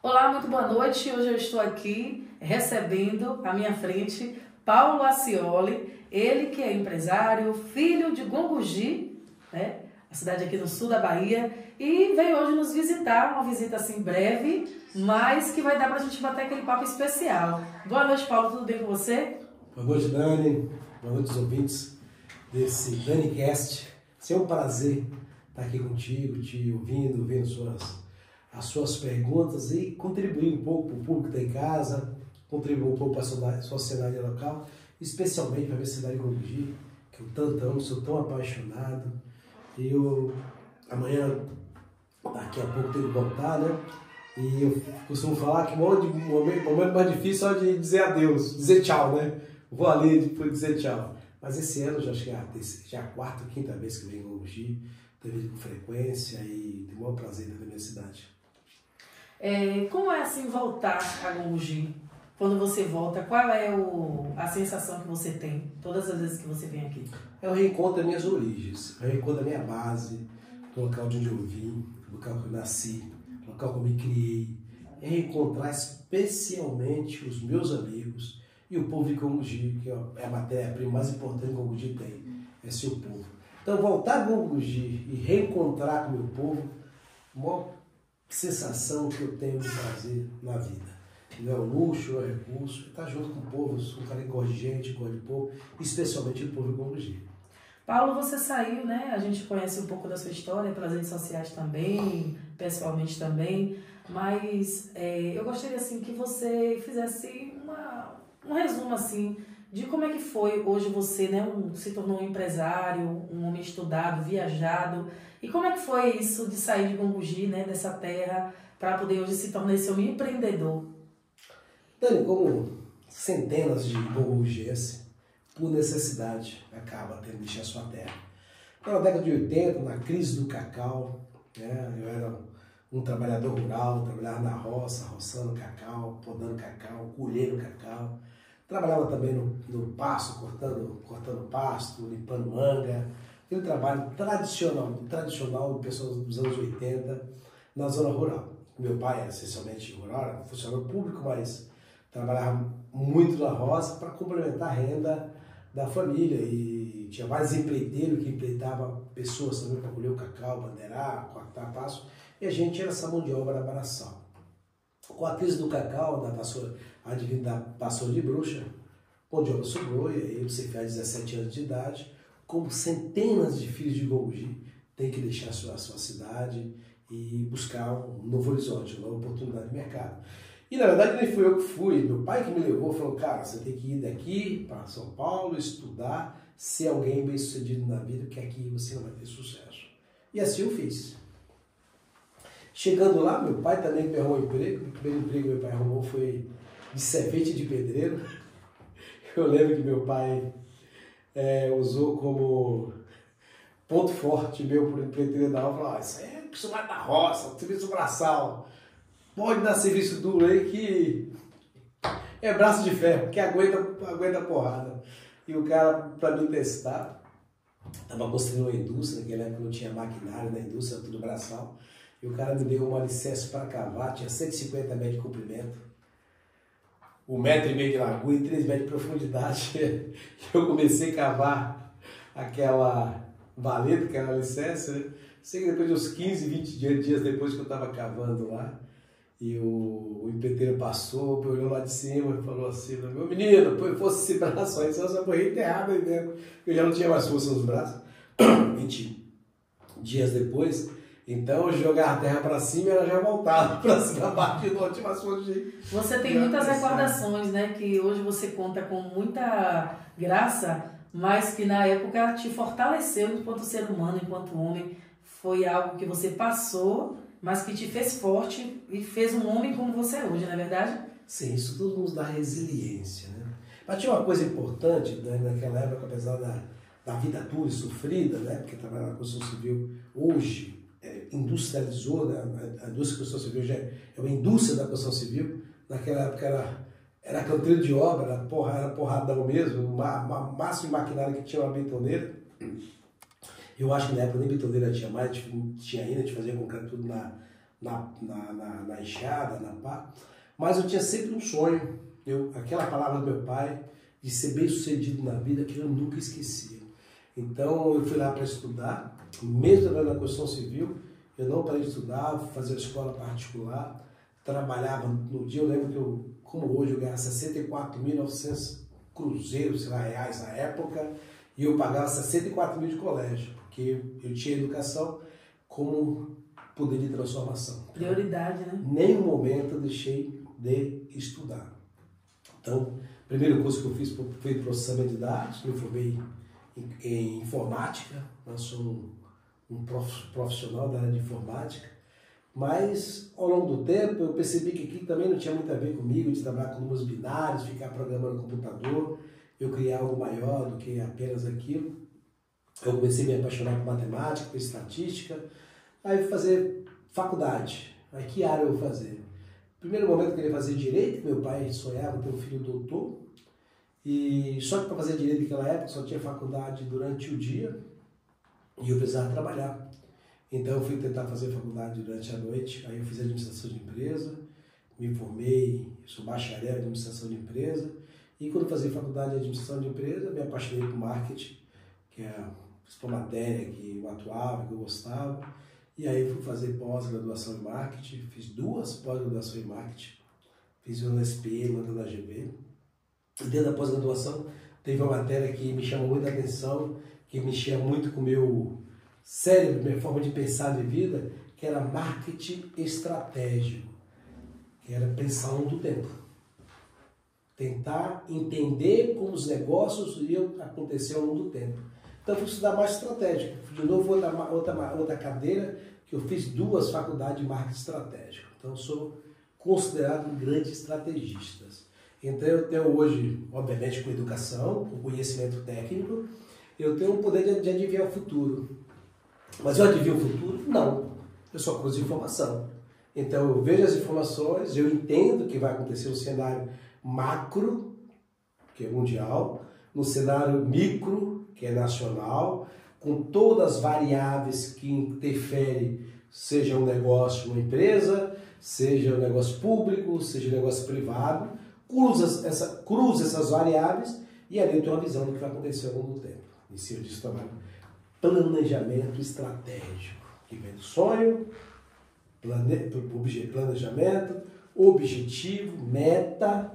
Olá, muito boa noite. Hoje eu estou aqui recebendo à minha frente Paulo Acioli, ele que é empresário, filho de Gongogi, né? A cidade aqui no sul da Bahia, e veio hoje nos visitar, uma visita assim breve, mas que vai dar para a gente bater aquele papo especial. Boa noite, Paulo, tudo bem com você? Boa noite, Dani. Boa noite, os ouvintes desse DaniCast. É um prazer estar aqui contigo, te ouvindo, vendo as suas perguntas e contribuir um pouco para o público que está em casa, contribuir um pouco para a sua cenária local, especialmente para a minha cidade de Gongogi, que eu tanto amo, sou tão apaixonado. E eu, amanhã, daqui a pouco, tenho que voltar, né? E eu costumo falar que o momento mais difícil é de dizer adeus, dizer tchau, né? Vou ali depois dizer tchau. Mas esse ano já acho que é a quarta ou quinta vez que venho em Gongogi, tenho vindo com frequência e tenho o maior prazer na minha cidade. Como é assim voltar a Gongogi? Quando você volta, qual é a sensação que você tem todas as vezes que você vem aqui? É o reencontro das minhas origens, é o reencontro da minha base, do local de onde eu vim, do local que eu nasci, do local que eu me criei. É reencontrar especialmente os meus amigos e o povo de Gongogi, que é a matéria-prima mais importante que Gongogi tem, é seu povo. Então, voltar a Gongogi e reencontrar com o meu povo, a maior sensação que eu tenho de prazer na vida. Não é o luxo, não é o recurso, é estar junto com o povo, um cara que gosta de gente, gosta de povo, especialmente o povo de Gongogi. Paulo, você saiu, né? A gente conhece um pouco da sua história pelas redes sociais também, pessoalmente também, mas eu gostaria assim que você fizesse um resumo assim de como é que foi hoje você, né? Se tornou um empresário, um homem estudado, viajado, e como é que foi isso de sair de Gongogi, né? Dessa terra, para poder hoje se tornar esse homem empreendedor? Dani, como centenas de gongogienses, por necessidade, acaba tendo que deixar sua terra. Na década de 80, na crise do cacau, né, eu era um trabalhador rural, trabalhava na roça, roçando cacau, podando cacau, colhendo cacau. Trabalhava também no pasto, cortando pasto, limpando manga. Aquele trabalho tradicional do pessoal dos anos 80, na zona rural. Meu pai era essencialmente rural, era funcionário público, mas trabalhava muito na roça para complementar a renda da família e tinha vários empreiteiros que empreitavam pessoas também para colher o cacau, bandeirar, cortar pasto, e a gente era essa mão de obra braçal. Com a crise do cacau, advindo da vassoura de bruxa, mão de obra sobrou, e aí você faz 17 anos de idade, como centenas de filhos de Gongogi, tem que deixar a sua cidade e buscar um novo horizonte, uma nova oportunidade de mercado. E na verdade nem fui eu que fui, meu pai que me levou, falou, cara, você tem que ir daqui para São Paulo, estudar, ser alguém bem sucedido na vida, porque aqui você não vai ter sucesso. E assim eu fiz. Chegando lá, meu pai também me arrumou um emprego, o primeiro emprego que meu pai arrumou foi de servente de pedreiro. Eu lembro que meu pai usou como ponto forte meu por empreiteiro da aula, falou, isso aí é acostumado da roça, serviço braçal. Pode dar serviço duro aí que é braço de ferro, que aguenta a porrada. E o cara, para me testar, estava construindo uma indústria, naquela época não tinha maquinário na indústria, era tudo braçal. E o cara me deu um alicerce para cavar, tinha 150 metros de comprimento, 1,5 metro de largura e 3 metros de profundidade. E eu comecei a cavar aquela valeta, aquela alicerce, né? Sei que depois de uns 15, 20 dias depois que eu estava cavando lá, e o empreiteiro passou, olhou lá de cima e falou assim, meu menino, põe força esse braço aí, senão você vai morrer enterrado aí dentro. Eu já não tinha mais força nos braços. 20 dias depois, então eu jogava a terra para cima e ela já voltava para cima, batendo, não tinha mais força de... Você tem muitas recordações, né, que hoje você conta com muita graça, mas que na época te fortaleceu enquanto ser humano, enquanto homem. Foi algo que você passou, mas que te fez forte e fez um homem como você é hoje, não é verdade? Sim, isso tudo nos dá resiliência, né? Mas tinha uma coisa importante, né, naquela época, apesar da vida dura e sofrida, né, porque trabalhar na construção civil hoje industrializou, né, a indústria da construção civil já é uma indústria da construção civil, naquela época era canteiro de obra, era porradão mesmo, o máximo de maquinário que tinha uma betoneira. Eu acho que na época nem betoneira tinha mais, tinha ainda, a gente fazia concreto tudo na enxada, na pá, mas eu tinha sempre um sonho, aquela palavra do meu pai, de ser bem sucedido na vida, que eu nunca esquecia. Então eu fui lá para estudar, mesmo trabalhando na construção civil, eu não parei de estudar, fazer escola particular, trabalhava no dia, eu lembro que como hoje, eu ganhava 64.900 cruzeiros, sei lá, reais na época, e eu pagava 64 mil de colégio, porque eu tinha educação como poder de transformação. Prioridade, né? Nenhum momento eu deixei de estudar. Então, o primeiro curso que eu fiz foi processamento de dados, me formei em informática, eu sou um profissional da área de informática, mas ao longo do tempo eu percebi que aquilo também não tinha muito a ver comigo, de trabalhar com números binários, ficar programando no computador, eu criar algo maior do que apenas aquilo. Eu comecei a me apaixonar por matemática, por estatística, aí fui fazer faculdade. Aí que área eu vou fazer? No primeiro momento eu queria fazer direito, meu pai sonhava ter um filho doutor, e só que para fazer direito naquela época só tinha faculdade durante o dia e eu precisava trabalhar. Então eu fui tentar fazer faculdade durante a noite, aí eu fiz administração de empresa, me formei, sou bacharel em administração de empresa, e quando eu fazia faculdade de administração de empresa, me apaixonei por marketing, que é a matéria que eu atuava, que eu gostava, e aí fui fazer pós-graduação em marketing, fiz 2 pós-graduações em marketing, fiz uma na SPE, uma na GB, e dentro da pós-graduação teve uma matéria que me chamou muita atenção, que mexia muito com o meu cérebro, minha forma de pensar de vida, que era marketing estratégico, que era pensar ao longo do tempo. Tentar entender como os negócios iam acontecer ao longo do tempo. Então, fui estudar mais estratégico. De novo, outra cadeira, que eu fiz 2 faculdades de marketing estratégico. Então, eu sou considerado um grande estrategista. Então, eu tenho hoje, obviamente, com educação, com conhecimento técnico, eu tenho o poder de adivinhar o futuro. Mas eu adivinho o futuro? Não. Eu só cruzo informação. Então, eu vejo as informações, eu entendo que vai acontecer um cenário macro, que é mundial, no cenário micro, que é nacional, com todas as variáveis que interferem, seja um negócio, uma empresa, seja um negócio público, seja um negócio privado, cruza essas variáveis e ali eu tenho uma visão do que vai acontecer ao longo do tempo. Em cima disso trabalho planejamento estratégico, que vem do sonho, planejamento, objetivo, meta,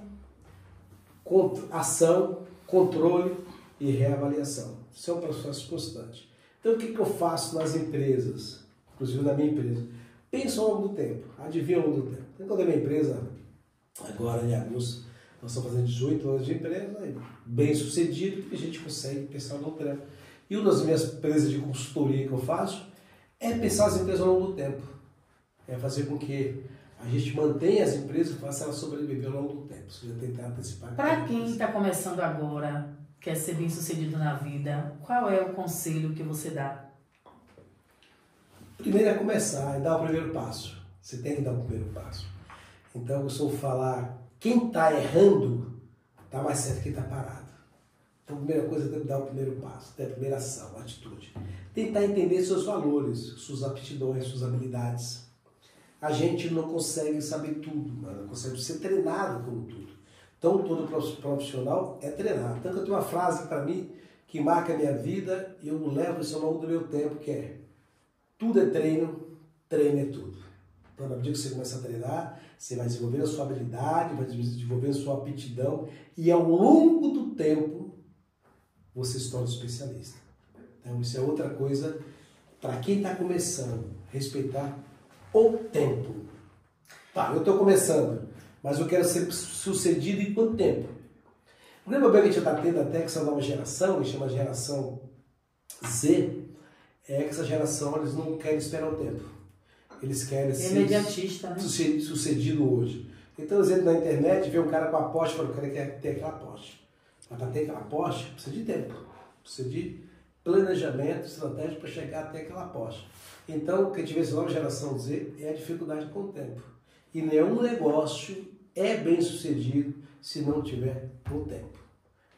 ação, controle e reavaliação. Isso é um processo constante. Então, o que eu faço nas empresas, inclusive na minha empresa? Penso ao longo do tempo, adivinho ao longo do tempo. Então, quando a minha empresa, agora em agosto, nós estamos fazendo 18 anos de empresa, bem sucedido, porque a gente consegue pensar ao longo do tempo. E uma das minhas empresas de consultoria que eu faço é pensar as empresas ao longo do tempo. É fazer com que a gente mantenha as empresas e faça elas sobreviver ao longo do tempo. Você já tentar antecipar. Para quem está começando agora, quer ser bem sucedido na vida, qual é o conselho que você dá? Primeiro é começar, é dar o primeiro passo. Você tem que dar o primeiro passo. Então eu costumo falar, quem está errando está mais certo que quem está parado. Então a primeira coisa é dar o primeiro passo, ter a primeira ação, a atitude. Tentar entender seus valores, suas aptidões, suas habilidades. A gente não consegue saber tudo, não consegue ser treinado como tudo. Então todo profissional é treinado. Tanto que eu tenho uma frase para mim que marca a minha vida e eu levo isso ao longo do meu tempo, que é: tudo é treino, treino é tudo. Então, na medida que você começa a treinar, você vai desenvolvendo a sua habilidade, vai desenvolvendo a sua aptidão e ao longo do tempo você se torna especialista. Então, isso é outra coisa para quem está começando, respeitar o tempo. Tá, eu estou começando, mas eu quero ser sucedido em quanto tempo? O grande problema que a gente está tendo até com essa nova geração, que chama geração Z, é que essa geração eles não querem esperar o tempo. Eles querem ser imediatista, né? Sucedido hoje. Então, exemplo, na internet, vê um cara com a Porsche e fala, o cara quer ter aquela Porsche. Mas para ter aquela Porsche, precisa de tempo. Precisa de planejamento estratégico para chegar até aquela Porsche. Então, o que a gente vê essa nova geração Z é a dificuldade com o tempo. E nenhum negócio é bem sucedido se não tiver o tempo.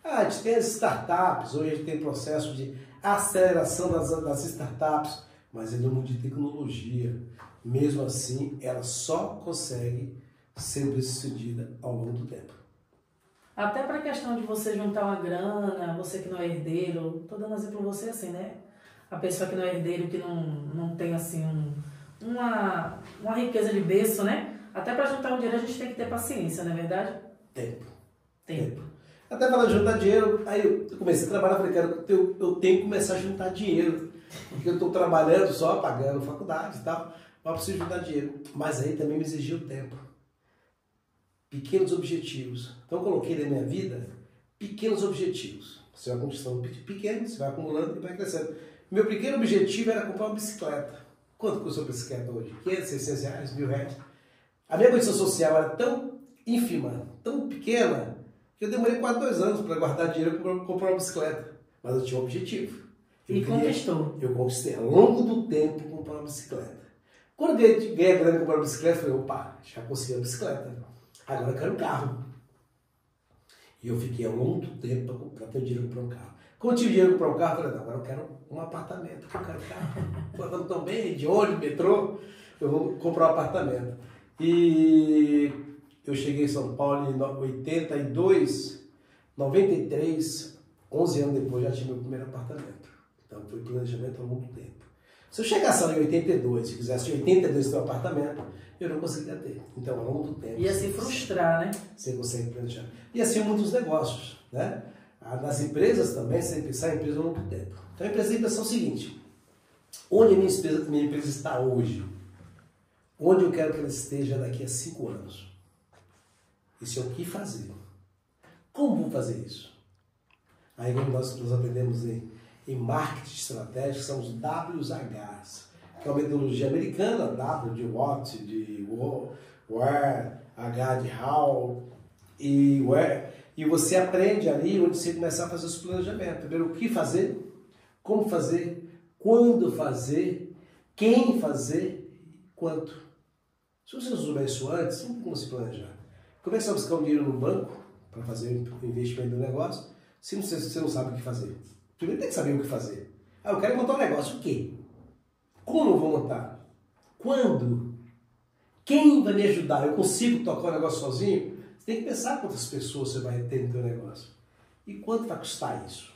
A gente tem as startups, hoje a gente tem processo de aceleração das startups, mas é no mundo de tecnologia. mesmo assim, ela só consegue ser bem-sucedida ao longo do tempo. Até para a questão de você juntar uma grana, você que não é herdeiro, tô dando exemplo pra você assim, né? A pessoa que não é herdeiro, que não tem assim uma riqueza de berço, né? Até para juntar um dinheiro a gente tem que ter paciência, não é verdade? Tempo. Até para juntar dinheiro, aí eu comecei a trabalhar, falei, cara, eu tenho que começar a juntar dinheiro, porque eu estou trabalhando só, pagando faculdade e tal, mas preciso juntar dinheiro. Mas aí também me exigiu tempo. Pequenos objetivos. Então eu coloquei na minha vida pequenos objetivos. Você vai conquistando pequenos, você vai acumulando e vai crescendo. Meu pequeno objetivo era comprar uma bicicleta. Quanto custa uma bicicleta hoje? 500, 600 reais, R$1.000. A minha condição social era tão ínfima, tão pequena, que eu demorei quase 2 anos para guardar dinheiro para comprar uma bicicleta. Mas eu tinha um objetivo. Conquistou. Eu conquistei ao longo do tempo comprar uma bicicleta. Quando eu ganhei a grana de comprar uma bicicleta, eu falei, opa, já consegui a bicicleta. Agora eu quero um carro. E eu fiquei ao longo do tempo para ter dinheiro para comprar um carro. Quando eu tive dinheiro para comprar um carro, eu falei, não, agora eu quero um apartamento, eu quero um carro. Andando tão bem, de ônibus, metrô, eu vou comprar um apartamento. E eu cheguei em São Paulo em 82, 93, 11 anos depois já tinha meu primeiro apartamento. Então foi planejamento ao longo do tempo. Se eu chegasse ali em 82, se quisesse em 82 ter um apartamento, eu não conseguia ter. Então, ao longo do tempo... Ia se frustrar, né? Você consegue planejar. E assim muitos negócios, né? Nas empresas também, você tem que pensar em empresa ao longo do tempo. Então, a empresa tem que pensar o seguinte, onde a minha empresa está hoje? Onde eu quero que ela esteja daqui a 5 anos? Isso é o que fazer. Como vou fazer isso? Aí, como nós aprendemos em marketing estratégico, são os WHs, que é uma metodologia americana, W de what, de where, H de how e where. E você aprende ali onde você começar a fazer os planejamentos. Primeiro, o que fazer, como fazer, quando fazer, quem fazer, quanto. Se você não souber isso antes, não tem como se planejar. Como é que você vai buscar um dinheiro no banco para fazer o investimento do negócio, se você não sabe o que fazer? Primeiro tem que saber o que fazer. Ah, eu quero montar um negócio. O quê? Como eu vou montar? Quando? Quem vai me ajudar? Eu consigo tocar o negócio sozinho? Você tem que pensar quantas pessoas você vai ter no seu negócio. E quanto vai custar isso?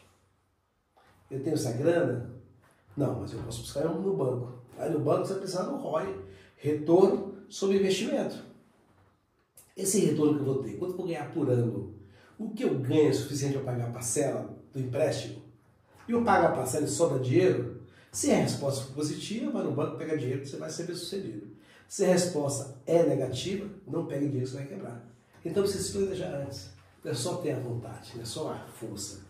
Eu tenho essa grana? Não, mas eu posso buscar no banco. Aí no banco você vai precisar do ROI, retorno sobre investimento. Esse retorno que eu vou ter, quanto eu vou ganhar por ano? O que eu ganho é suficiente para pagar a parcela do empréstimo? E eu pago a parcela e sobra dinheiro? Se a resposta for positiva, vai no banco, pega dinheiro, você vai ser bem sucedido. Se a resposta é negativa, não pegue dinheiro, você vai quebrar. Então você se planejar antes. Não é só ter a vontade, não é só a força.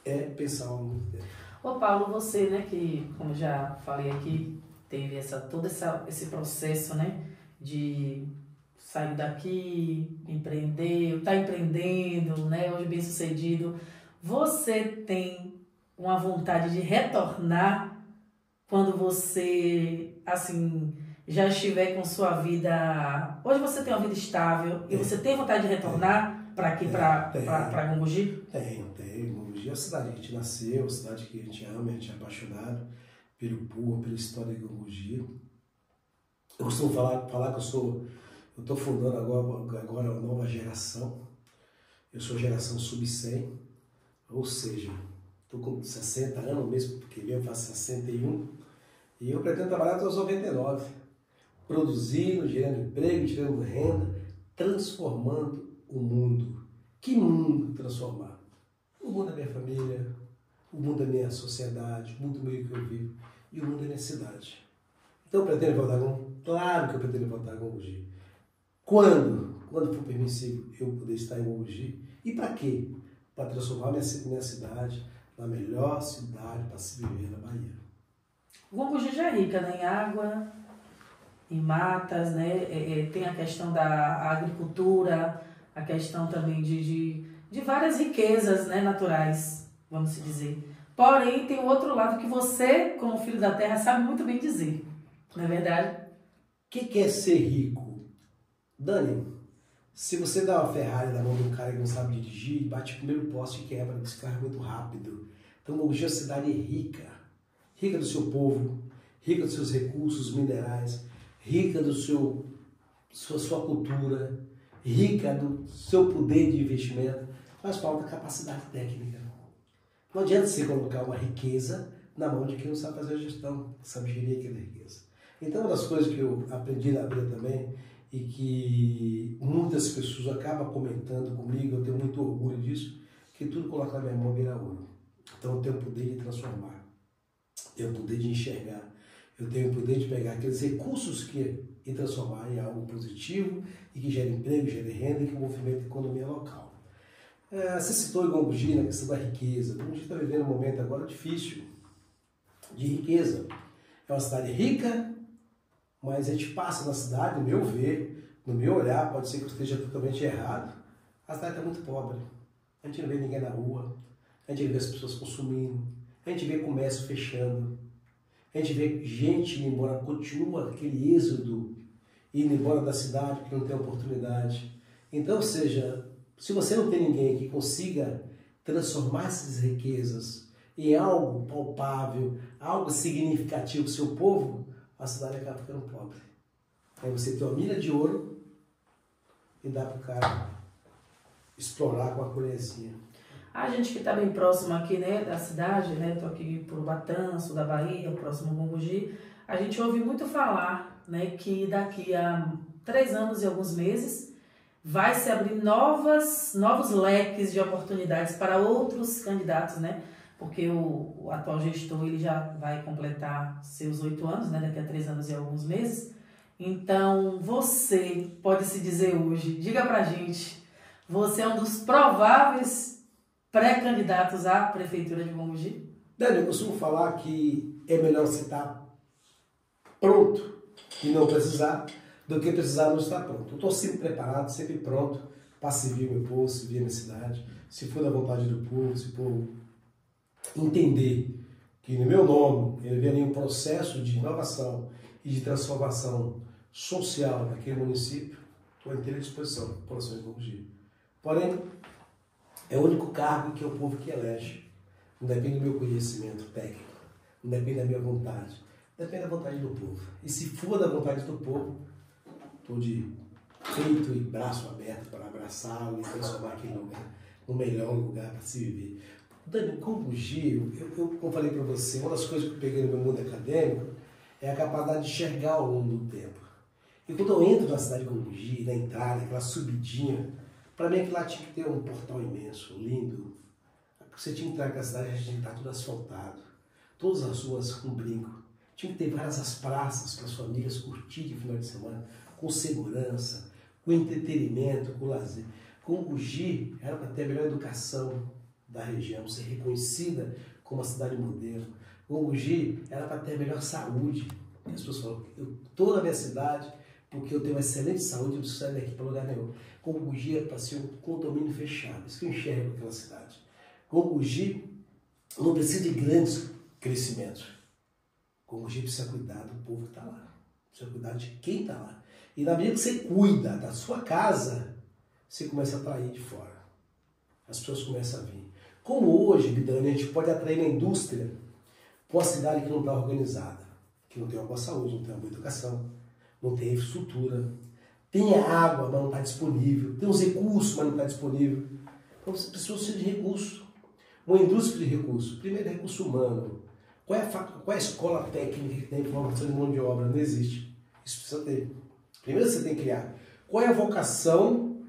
É pensar ao longo do tempo. Ô Paulo, você, né, que, como já falei aqui, teve todo esse processo, né, de sair daqui, empreender, tá empreendendo, né, hoje bem sucedido. Você tem uma vontade de retornar quando você, assim, já estiver com sua vida... Hoje você tem uma vida estável e você tem vontade de retornar para aqui, para Gongogi? Tenho. Gongogi é a cidade que a gente nasceu, a cidade que a gente ama, a gente é apaixonado pelo povo, pela história de Gongogi. Eu costumo falar que eu estou fundando agora uma nova geração. Eu sou geração sub-100, ou seja, estou com 60 anos mesmo, porque eu faço 61, e eu pretendo trabalhar até os 99, produzindo, gerando emprego, gerando renda, transformando o mundo. Que mundo transformar? O mundo da minha família, o mundo da minha sociedade, o mundo do meio que eu vivo e o mundo da minha cidade. Então eu pretendo voltar claro que eu pretendo voltar a Gongogi. Quando for permissível eu poder estar em Gongogi. E para quê? Para transformar minha cidade na melhor cidade para se viver na Bahia. Gongogi já é rica, né? Em água, em matas, né? Tem a questão da agricultura, a questão também de várias riquezas, né, naturais, vamos se dizer. Porém, tem o outro lado que você, como filho da terra, sabe muito bem dizer. Não é verdade? O que é ser rico? Dani, se você dá uma Ferrari na mão de um cara que não sabe dirigir, bate o primeiro poste e quebra, esse carro é muito rápido. Então, Gongogi é uma cidade rica. Rica do seu povo, rica dos seus recursos minerais, rica do sua cultura, rica do seu poder de investimento, mas falta capacidade técnica. Não adianta você colocar uma riqueza na mão de quem não sabe fazer a gestão, sabe gerir aquela riqueza. Então, uma das coisas que eu aprendi na vida também, e que muitas pessoas acabam comentando comigo, eu tenho muito orgulho disso, que tudo coloca na minha mão vira ouro. Então eu tenho o poder de transformar, eu tenho o poder de enxergar, eu tenho o poder de pegar aqueles recursos e transformar em algo positivo e que gere emprego, gere renda e que movimente a economia local. Você citou igual o Bugi na questão da riqueza. O Bugi está vivendo um momento agora difícil de riqueza. É uma cidade rica, mas a gente passa na cidade, no meu ver, no meu olhar, pode ser que eu esteja totalmente errado, a cidade está muito pobre. A gente não vê ninguém na rua, a gente vê as pessoas consumindo, a gente vê comércio fechando, a gente vê gente indo embora, continua aquele êxodo, indo embora da cidade porque não tem oportunidade. Então, ou seja, se você não tem ninguém que consiga transformar essas riquezas em algo palpável, algo significativo para o seu povo, a cidade acaba ficando pobre. Aí você tem uma mina de ouro e dá para o cara explorar com a colherzinha. A gente que está bem próximo aqui, né, da cidade, né, estou aqui por Ubatã, sul da Bahia, próximo ao Mongogi, a gente ouve muito falar, né, que daqui a 3 anos e alguns meses vai se abrir novos leques de oportunidades para outros candidatos, né, porque o atual gestor ele já vai completar seus 8 anos, né, daqui a 3 anos e alguns meses. Então, você pode se dizer hoje, diga pra gente, você é um dos prováveis pré-candidatos à Prefeitura de Mongogi? Dani, eu costumo falar que é melhor você estar pronto e não precisar, do que precisar não estar pronto. Eu estou sempre preparado, sempre pronto para servir meu povo, servir a minha cidade, se for da vontade do povo, se for entender que no meu nome ele vem um processo de inovação e de transformação social naquele município, estou à inteira disposição da população de Mongogi. Porém, é o único cargo que é o povo que elege. Não depende do meu conhecimento técnico, não depende da minha vontade, depende da vontade do povo. E se for da vontade do povo, estou de peito e braço aberto para abraçá-lo e transformar aquele lugar no melhor lugar para se viver. Dani, com o Bugi, como eu falei para você, uma das coisas que eu peguei no meu mundo acadêmico é a capacidade de enxergar ao longo do tempo. E quando eu entro na cidade de Mongogi, na entrada, aquela subidinha, para mim aquilo lá tinha que ter um portal imenso, lindo. Você tinha que entrar naquela cidade, a gente estar tudo asfaltado, todas as ruas com brinco. Tinha que ter várias as praças para as famílias curtirem no final de semana, com segurança, com entretenimento, com lazer. Com Mongogi era para ter a melhor educação da região, ser reconhecida como uma cidade modelo. Mongogi era para ter a melhor saúde. E as pessoas falam, eu estou na minha cidade porque eu tenho uma excelente saúde, eu não preciso sair daqui para lugar nenhum. Mongogi era para ser um condomínio fechado, isso que eu enxergo naquela cidade. Mongogi não precisa de grandes crescimentos. Mongogi precisa cuidar do povo que está lá, precisa cuidar de quem está lá. E na medida que você cuida da sua casa, você começa a atrair de fora. As pessoas começam a vir. Como hoje, Bidani, a gente pode atrair na indústria para uma cidade que não está organizada, que não tem uma boa saúde, não tem uma boa educação, não tem infraestrutura, tem água, mas não está disponível, tem os recursos, mas não está disponível. Então você precisa ser de recurso. Uma indústria de recurso. Primeiro, recurso humano. Qual é a escola técnica que tem formação de mão de obra? Não existe. Isso precisa ter. Primeiro você tem que criar. Qual é a vocação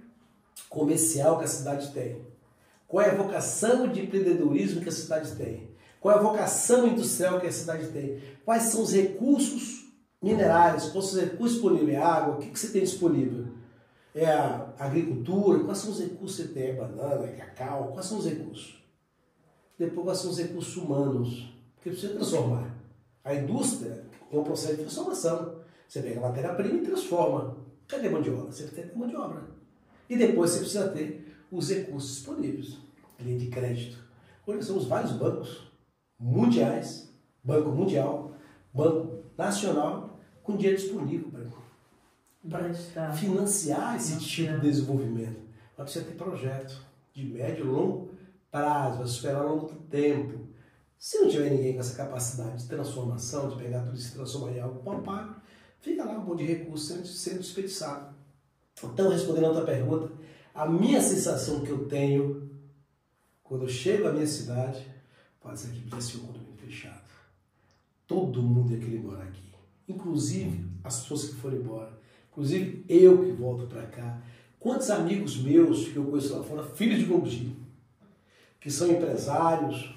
comercial que a cidade tem? Qual é a vocação de empreendedorismo que a cidade tem? Qual é a vocação industrial que a cidade tem? Quais são os recursos minerais? Quais são os recursos disponíveis? É água? O que você tem disponível? É a agricultura? Quais são os recursos que você tem? É banana, é cacau? Quais são os recursos? Depois, quais são os recursos humanos? Porque precisa transformar. A indústria é um processo de transformação. Você pega a matéria-prima e transforma. Cadê a mão de obra? Você precisa ter mão de obra. E depois você precisa ter os recursos disponíveis. Linha de crédito. Hoje nós temos vários bancos mundiais, Banco Mundial, Banco Nacional, com dinheiro disponível para financiar esse tipo de desenvolvimento. Mas precisa ter projeto de médio e longo prazo, vai superar ao longo do tempo. Se não tiver ninguém com essa capacidade de transformação, de pegar tudo isso e transformar em algo palpável, fica lá um monte de recursos sendo desperdiçado. Então, respondendo a tua pergunta, a minha sensação que eu tenho quando eu chego à minha cidade, pode ser que podia ser um condomínio fechado. Todo mundo ia querer morar aqui. Inclusive as pessoas que foram embora. Inclusive eu que volto para cá. Quantos amigos meus que eu conheço lá fora, filhos de Gongi, que são empresários,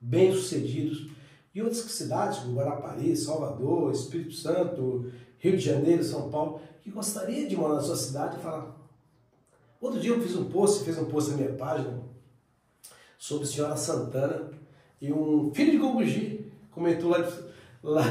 bem-sucedidos, e outras cidades, como Guarapari, Salvador, Espírito Santo, Rio de Janeiro, São Paulo, que gostaria de morar na sua cidade e falar. Outro dia eu fiz um post na minha página sobre a senhora Santana, e um filho de Gongi comentou lá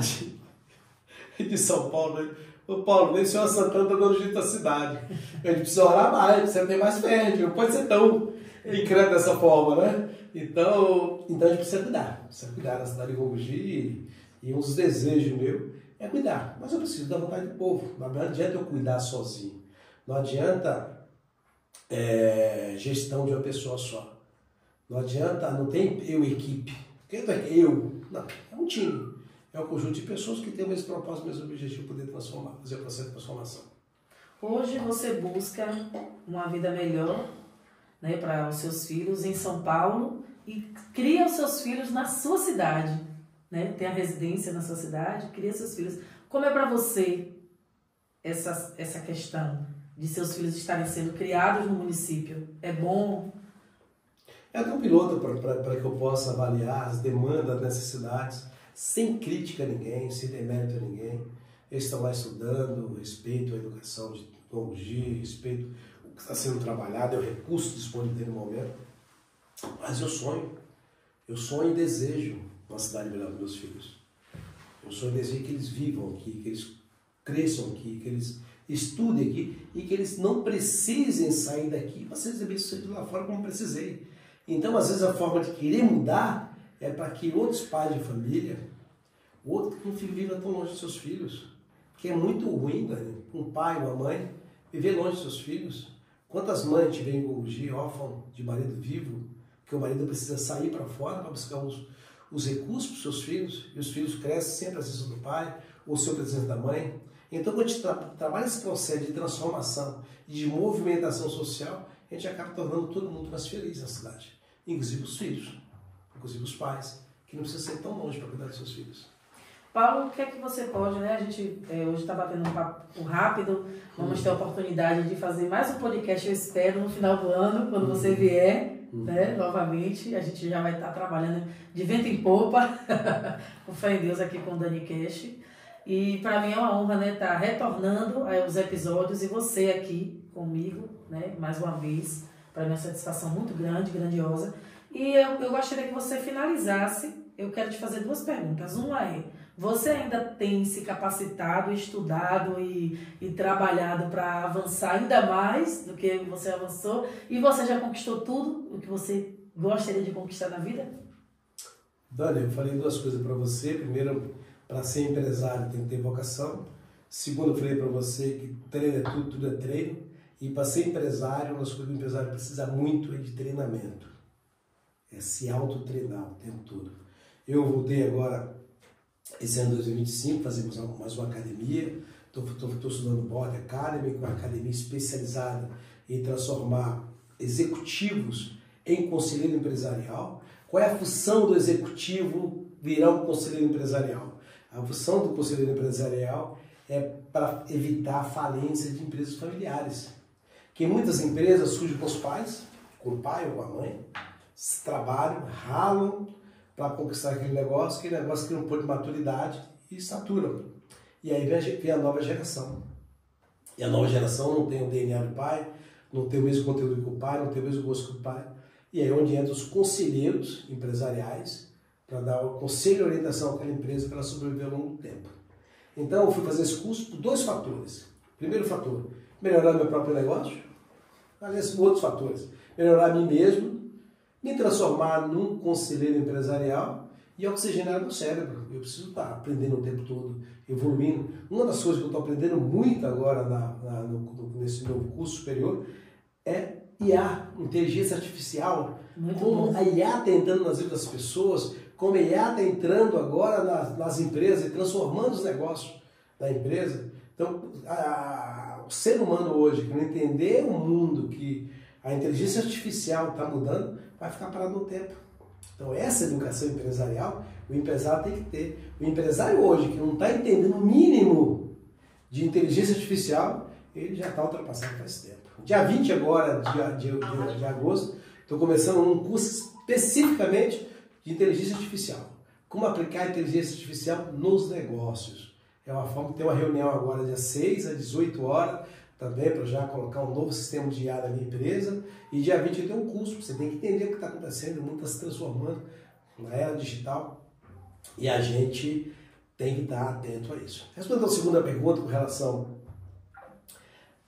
de São Paulo, né? Ô Paulo, nem a senhora Santana está dando jeito da cidade. A gente precisa orar mais, precisa ter mais fé, não pode ser tão incrédulo dessa forma, né? Então a gente precisa cuidar da cidade de Gongi, e um dos desejos meu é cuidar, mas eu preciso da vontade do povo. Não adianta eu cuidar sozinho, não adianta gestão de uma pessoa só, não adianta, não tem eu equipe, quem é eu? Não, é um time, é um conjunto de pessoas que têm o mesmo propósito, o mesmo objetivo, poder transformar, fazer o processo de transformação. Hoje você busca uma vida melhor, né, para os seus filhos em São Paulo e cria os seus filhos na sua cidade, né? Tem a residência na sua cidade, cria seus filhos. Como é para você essa questão de seus filhos estarem sendo criados no município? É bom? É um piloto para que eu possa avaliar as demandas, as necessidades, sem crítica a ninguém, sem demérito a ninguém. Eles estão lá estudando, respeito à educação de Gongi, respeito o que está sendo trabalhado, é o recurso disponível no momento. Mas eu sonho e desejo uma cidade melhor para meus filhos. Eu sonho e desejo que eles vivam aqui, que eles cresçam aqui, que eles estudem aqui e que eles não precisem sair daqui para ser bem-sucedidos lá fora como precisei. Então, às vezes, a forma de querer mudar é para que outros pais de família, outro que um filho viva tão longe dos seus filhos, que é muito ruim, né? Um pai, uma mãe, viver longe dos seus filhos. Quantas mães tiverem Gongi, órfão de marido vivo, que o marido precisa sair para fora para buscar os recursos para os seus filhos, e os filhos crescem sem a presença do pai, ou sem a presença da mãe. Então, quando a gente trabalha esse processo de transformação e de movimentação social, a gente acaba tornando todo mundo mais feliz na cidade, inclusive os filhos, inclusive os pais, que não precisam ser tão longe para cuidar dos seus filhos. Paulo, o que é que você pode, né? A gente hoje está batendo um papo rápido, vamos ter a oportunidade de fazer mais um podcast, eu espero, no final do ano, quando você vier, né, novamente, a gente já vai estar trabalhando de vento em popa, com fé em Deus aqui com o Dani Cash. E para mim é uma honra, né, estar retornando aos episódios e você aqui comigo, né, mais uma vez, para mim é uma satisfação muito grande, grandiosa. E eu gostaria que você finalizasse, eu quero te fazer duas perguntas. Uma é, você ainda tem se capacitado, estudado e trabalhado para avançar ainda mais do que você avançou? E você já conquistou tudo o que você gostaria de conquistar na vida? Dani, eu falei duas coisas para você. Primeiro, para ser empresário tem que ter vocação. Segundo, eu falei para você que treino é tudo, tudo é treino. E para ser empresário, uma das coisas que o empresário precisa muito é de treinamento. É se autotreinar o tempo todo. Eu voltei agora, esse ano 2025, fazemos mais uma academia. Estou estudando Board Academy, uma academia especializada em transformar executivos em conselheiro empresarial. Qual é a função do executivo virar um conselheiro empresarial? A função do conselheiro empresarial é para evitar a falência de empresas familiares. Que muitas empresas surgem com os pais, com o pai ou com a mãe, trabalham, ralam para conquistar aquele negócio que não pôde maturidade e saturam. E aí vem a nova geração. E a nova geração não tem o DNA do pai, não tem o mesmo conteúdo que o pai, não tem o mesmo gosto que o pai. E aí é onde entram os conselheiros empresariais para dar o conselho e orientação àquela empresa para ela sobreviver ao longo do tempo. Então eu fui fazer esse curso por dois fatores. Primeiro fator, melhorar meu próprio negócio. Aliás, outros fatores. Melhorar a mim mesmo, me transformar num conselheiro empresarial e oxigenar meu cérebro. Eu preciso estar aprendendo o tempo todo, evoluindo. Uma das coisas que eu estou aprendendo muito agora nesse novo curso superior é IA, inteligência artificial. Muito como bom. a IA está entrando nas vidas das pessoas, como a IA está entrando agora nas empresas e transformando os negócios da empresa. Então, o ser humano hoje, que não entender o mundo, que a inteligência artificial está mudando, vai ficar parado no tempo. Então, essa educação empresarial, o empresário tem que ter. O empresário hoje, que não está entendendo o mínimo de inteligência artificial, ele já está ultrapassado faz tempo. Dia 20 agora, de agosto, estou começando um curso especificamente de inteligência artificial. Como aplicar a inteligência artificial nos negócios. É uma forma de ter uma reunião agora dia 6 às 18 horas, também para já colocar um novo sistema de IA na minha empresa. E dia 20 eu tenho um curso, você tem que entender o que está acontecendo, o mundo está se transformando na era digital e a gente tem que estar atento a isso. Respondendo a segunda pergunta com relação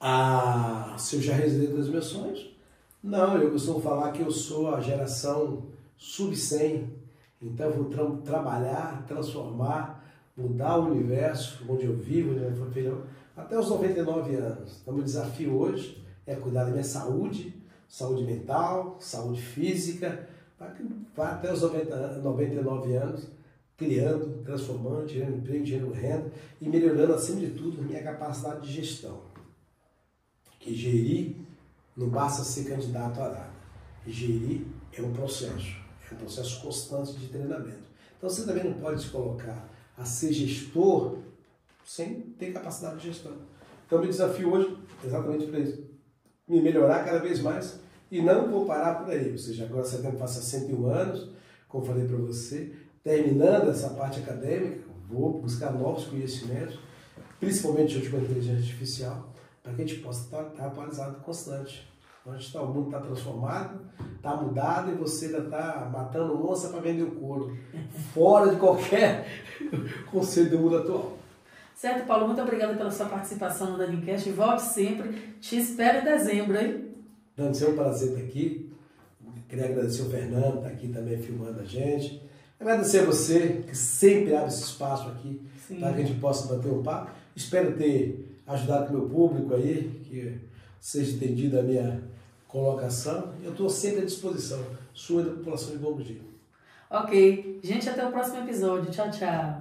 a se eu já realizei dos meus sonhos, não, eu costumo falar que eu sou a geração sub-100, então eu vou trabalhar, transformar, mudar o universo onde eu vivo, até os 99 anos. Então, meu desafio hoje é cuidar da minha saúde, saúde mental, saúde física, para até os 99 anos, criando, transformando, gerando emprego, gerando renda e melhorando, acima de tudo, a minha capacidade de gestão. Que gerir não basta ser candidato a nada. Gerir é um processo constante de treinamento. Então, você também não pode se colocar a ser gestor sem ter capacidade de gestão. Então, meu desafio hoje é exatamente para isso. Me melhorar cada vez mais e não vou parar por aí. Ou seja, agora setembro faz 61 anos, como falei para você, terminando essa parte acadêmica, vou buscar novos conhecimentos, principalmente hoje com a inteligência artificial, para que a gente possa estar atualizado constante. O mundo está transformado, está mudado e você ainda está matando onça para vender o couro, fora de qualquer conceito do mundo atual. Certo, Paulo, muito obrigada pela sua participação no DaniCast. Volte sempre, te espero em dezembro, hein? Dani, é um prazer estar aqui. Queria agradecer o Fernando, que está aqui também filmando a gente. Agradecer a você, que sempre abre esse espaço aqui, para que a gente possa bater um papo. Espero ter ajudado o meu público aí, que seja entendida a minha colocação. Eu estou sempre à disposição, sua e da população de Bom Dia. Ok. Gente, até o próximo episódio. Tchau, tchau.